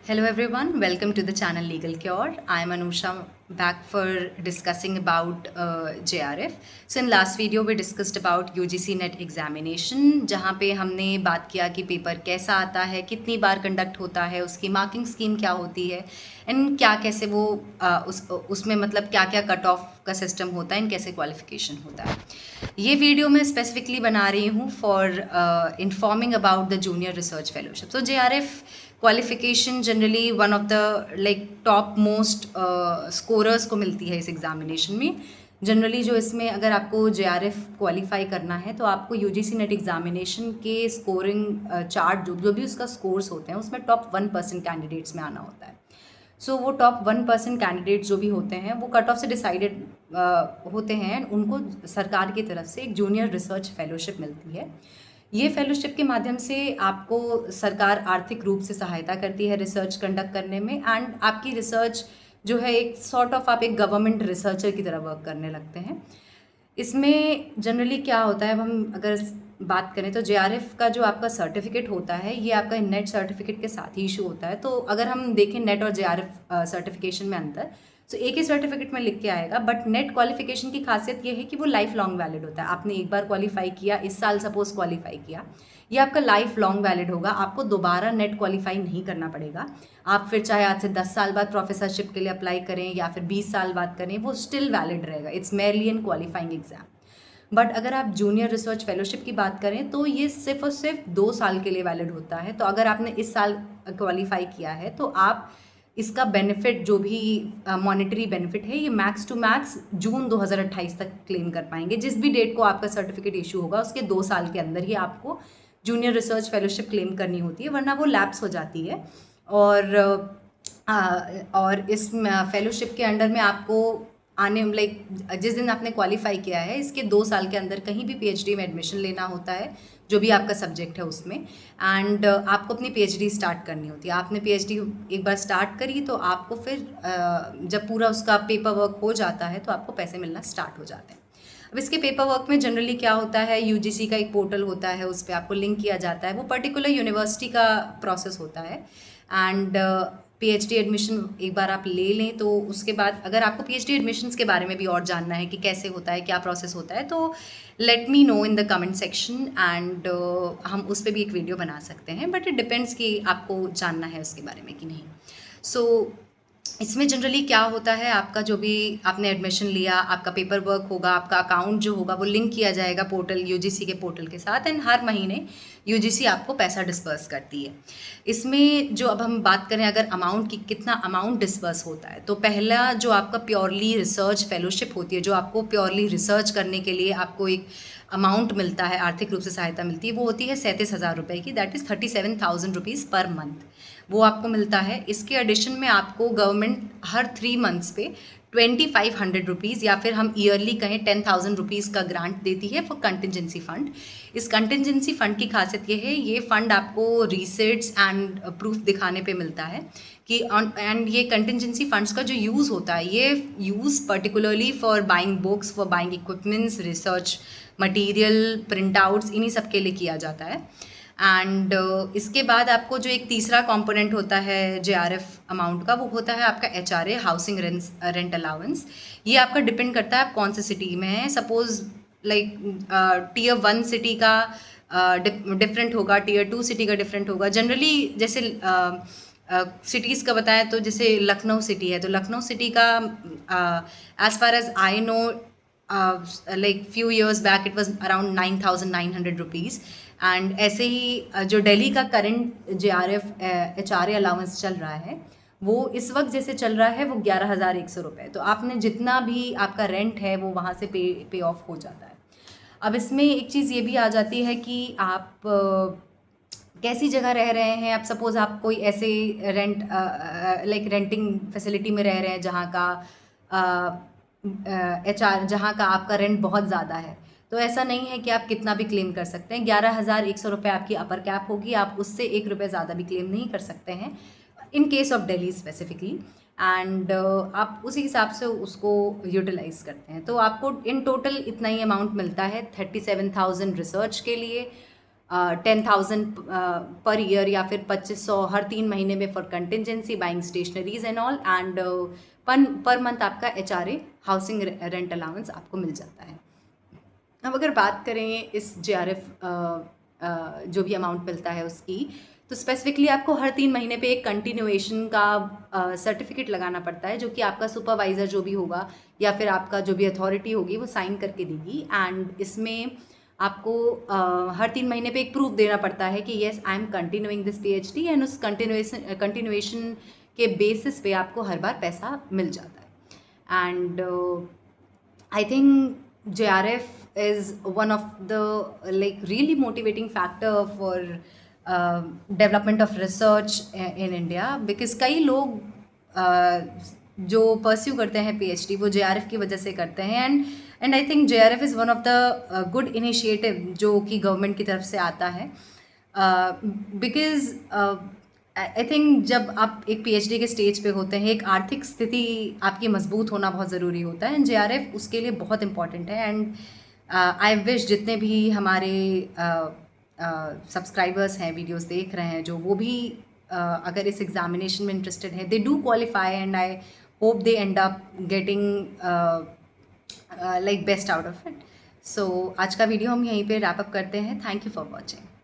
Hello everyone, welcome to the channel Legal Cure. I am Anusha back for discussing about JRF. So in last video we discussed about UGC NET examination जहाँ पे हमने बात किया कि paper कैसा आता है, कितनी बार कंडक्ट होता है, उसकी मार्किंग स्कीम क्या होती है एंड क्या कैसे वो उसमें मतलब क्या क्या कट ऑफ का सिस्टम होता है एंड कैसे क्वालिफिकेशन होता है। ये वीडियो मैं स्पेसिफिकली बना रही हूँ for informing about the junior research fellowship. तो JRF qualification generally one of the like top most scorers को मिलती है इस एग्जामिनेशन में। जनरली जो इसमें अगर आपको JRF क्वालिफाई करना है तो आपको UGC नेट एग्जामिनेशन के स्कोरिंग चार्ट जो भी उसका स्कोर्स होते हैं उसमें टॉप 1% कैंडिडेट्स में आना होता है। सो वो टॉप 1% कैंडिडेट्स जो भी होते हैं वो कट ऑफ से डिसाइडेड होते हैं, उनको सरकार की तरफ से एक जूनियर रिसर्च फेलोशिप मिलती है। ये फेलोशिप के माध्यम से आपको सरकार आर्थिक रूप से सहायता करती है रिसर्च कंडक्ट करने में एंड आपकी रिसर्च जो है एक सॉर्ट ऑफ आप एक गवर्नमेंट रिसर्चर की तरह वर्क करने लगते हैं। इसमें जनरली क्या होता है, अब हम अगर बात करें तो JRF का जो आपका सर्टिफिकेट होता है ये आपका नेट सर्टिफिकेट के साथ ही इशू होता है। तो अगर हम देखें नेट और JRF सर्टिफिकेशन में अंतर, तो एक ही सर्टिफिकेट में लिख के आएगा, बट नेट क्वालिफिकेशन की खासियत ये है कि वो लाइफ लॉन्ग वैलिड होता है। आपने एक बार क्वालिफाई किया, इस साल सपोज क्वालिफाई किया, ये आपका लाइफ लॉन्ग वैलिड होगा। आपको दोबारा नेट क्वालिफाई नहीं करना पड़ेगा। आप फिर चाहे आज से 10 साल बाद प्रोफेसरशिप के लिए अप्लाई करें या फिर 20 साल बाद करें, वो स्टिल वैलिड रहेगा। It's merely N qualifying exam. But अगर आप जूनियर रिसर्च फेलोशिप की बात करें तो ये सिर्फ और सिर्फ 2 साल के लिए वैलिड होता है। तो अगर आपने इस साल क्वालिफाई किया है तो आप इसका बेनिफिट जो भी मॉनेटरी बेनिफिट है ये मैक्स टू मैक्स जून 2028 तक क्लेम कर पाएंगे। जिस भी डेट को आपका सर्टिफिकेट इशू होगा उसके 2 साल के अंदर ही आपको जूनियर रिसर्च फेलोशिप क्लेम करनी होती है, वरना वो लैप्स हो जाती है। और इस फेलोशिप के अंडर में आपको आने लाइक जिस दिन आपने क्वालिफाई किया है इसके 2 साल के अंदर कहीं भी PhD में एडमिशन लेना होता है, जो भी आपका सब्जेक्ट है उसमें, एंड आपको अपनी PhD स्टार्ट करनी होती है। आपने PhD एक बार स्टार्ट करी तो आपको फिर जब पूरा उसका पेपर वर्क हो जाता है तो आपको पैसे मिलना स्टार्ट हो जाते हैं। अब इसके पेपर वर्क में जनरली क्या होता है, UGC का एक पोर्टल होता है, उस पर आपको लिंक किया जाता है। वो पर्टिकुलर यूनिवर्सिटी का प्रोसेस होता है एंड PhD एडमिशन एक बार आप ले लें तो उसके बाद अगर आपको PhD एडमिशन्स के बारे में भी और जानना है कि कैसे होता है, क्या प्रोसेस होता है, तो let me know in the comment section and हम उस पर भी एक वीडियो बना सकते हैं। बट इट डिपेंड्स कि आपको जानना है उसके बारे में कि नहीं। सो इसमें जनरली क्या होता है, आपका जो भी आपने एडमिशन लिया, आपका पेपर वर्क होगा, आपका अकाउंट जो होगा वो लिंक किया जाएगा पोर्टल UGC के पोर्टल के साथ एंड हर महीने UGC आपको पैसा डिस्पर्स करती है। इसमें जो अब हम बात करें अगर अमाउंट की, कितना अमाउंट डिस्पर्स होता है, तो पहला जो आपका प्योरली रिसर्च फेलोशिप होती है, जो आपको प्योरली रिसर्च करने के लिए आपको एक अमाउंट मिलता है, आर्थिक रूप से सहायता मिलती है, वो होती है 37,000 रुपये की। That is 37,000 rupees per month, वो आपको मिलता है। इसके एडिशन में आपको गवर्नमेंट हर 3 मंथ्स पे 2500 रुपीज़ या फिर हम ईयरली कहें 10,000 रुपीज़ का ग्रांट देती है फॉर कंटिजेंसी फंड। इस कंटिजेंसी फंड की खासियत ये है, ये फंड आपको रिसीट्स एंड प्रूफ दिखाने पे मिलता है कि एंड ये कंटिजेंसी फंड्स का जो यूज़ होता है, ये use particularly for buying books, for buying equipments, research material, print outs, इन्हीं सब के लिए किया जाता है। एंड इसके बाद आपको जो एक तीसरा कंपोनेंट होता है JRF अमाउंट का, वो होता है आपका HRA, हाउसिंग रेंट अलाउंस। ये आपका डिपेंड करता है आप कौन से सिटी में हैं। सपोज लाइक Tier 1 सिटी का डिफरेंट होगा, Tier 2 सिटी का डिफरेंट होगा। जनरली जैसे सिटीज़ का बताएं तो जैसे लखनऊ सिटी है, तो लखनऊ सिटी का as far as I know like few years back it was around 9,900 rupees. And ऐसे ही जो दिल्ली का करंट JRF HRA अलाउंस चल रहा है वो इस वक्त जैसे चल रहा है वो 11,100 रुपये। तो आपने जितना भी आपका रेंट है वो वहाँ से पे ऑफ हो जाता है। अब इसमें एक चीज़ ये भी आ जाती है कि आप कैसी जगह रह रहे हैं। आप सपोज़ आप कोई ऐसे लाइक रेंटिंग फैसिलिटी में रह रहे हैं जहाँ का जहाँ का आपका रेंट बहुत ज़्यादा है, तो ऐसा नहीं है कि आप कितना भी क्लेम कर सकते हैं। 11,100 रुपये आपकी अपर कैप होगी, आप उससे 1 रुपये ज़्यादा भी क्लेम नहीं कर सकते हैं in case of Delhi specifically. And आप उसी हिसाब से उसको यूटिलाइज़ करते हैं। तो आपको इन टोटल इतना ही अमाउंट मिलता है, 37,000 रिसर्च के लिए, 10,000 पर ईयर या फिर 2500 हर 3 महीने में for contingency buying stationeries and all, and per month आपका HRA हाउसिंग रेंट अलाउंस आपको मिल जाता है। अब अगर बात करें इस JRF जो भी अमाउंट मिलता है उसकी, तो स्पेसिफिकली आपको हर 3 महीने पे एक कंटिन्यूएशन का सर्टिफिकेट लगाना पड़ता है, जो कि आपका सुपरवाइज़र जो भी होगा या फिर आपका जो भी अथॉरिटी होगी वो साइन करके देगी। एंड इसमें आपको हर 3 महीने पे एक प्रूफ देना पड़ता है कि yes I am continuing this PhD, and उस कंटिन्यूएशन के बेसिस पे आपको हर बार पैसा मिल जाता है। And I think JRF is one of the like really motivating factor for development of research in India, because कई लोग जो परस्यू करते हैं PhD वो JRF की वजह से करते हैं। And I think JRF is one of the good initiative जो कि गवर्नमेंट की तरफ से आता है, बिकॉज आई थिंक जब आप एक PhD के स्टेज पे होते हैं, एक आर्थिक स्थिति आपकी मजबूत होना बहुत ज़रूरी होता है, एंड JRF उसके लिए बहुत इंपॉर्टेंट है। एंड आई विश जितने भी हमारे सब्सक्राइबर्स हैं, वीडियोस देख रहे हैं, जो वो भी अगर इस एग्जामिनेशन में इंटरेस्टेड है, they do qualify, and I hope they end up getting like best out of it. So आज का वीडियो हम यहीं पे रैप अप करते हैं। Thank you for watching.